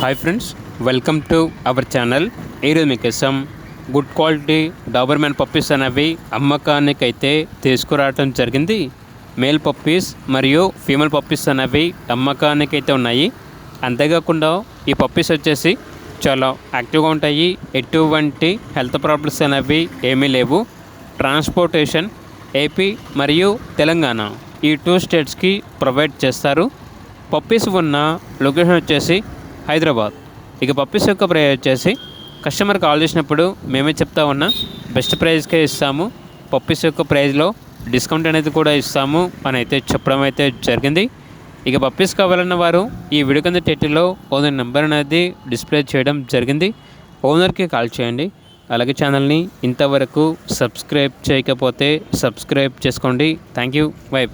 Hi friends, welcome to our channel. ఈరోజు మీకోసం good quality Doberman puppies అనేవి అమ్మకానికైతే తీసుకురావడం జరిగింది. మేల్ పప్పీస్ మరియు ఫీమేల్ పప్పీస్ అనేవి అమ్మకానికైతే ఉన్నాయి. అంతేకాకుండా ఈ పప్పీస్ వచ్చేసి చాలా యాక్టివ్గా ఉంటాయి. ఎటువంటి హెల్త్ ప్రాబ్లమ్స్ అనేవి ఏమీ లేవు. ట్రాన్స్పోర్టేషన్ ఏపీ మరియు తెలంగాణ ఈ 2 స్టేట్స్కి ప్రొవైడ్ చేస్తారు. పప్పీస్ ఉన్న లొకేషన్ వచ్చేసి హైదరాబాద్. ఇక పప్పీస్ యొక్క ప్రైస్ వచ్చేసి కస్టమర్ కాల్ చేసినప్పుడు మేమే చెప్తా ఉన్నా బెస్ట్ ప్రైస్కే ఇస్తాము. పప్పీస్ యొక్క ప్రైస్లో డిస్కౌంట్ అనేది కూడా ఇస్తాము అని అయితే చెప్పడం అయితే జరిగింది. ఇక పప్పీస్ కావాలన్న వారు ఈ వీడియో కింద టైటిల్లో ఓనర్ నెంబర్ అనేది డిస్ప్లే చేయడం జరిగింది. ఓనర్కి కాల్ చేయండి. అలాగే ఛానల్ని ఇంతవరకు సబ్స్క్రైబ్ చేయకపోతే సబ్స్క్రైబ్ చేసుకోండి. Thank you. బై.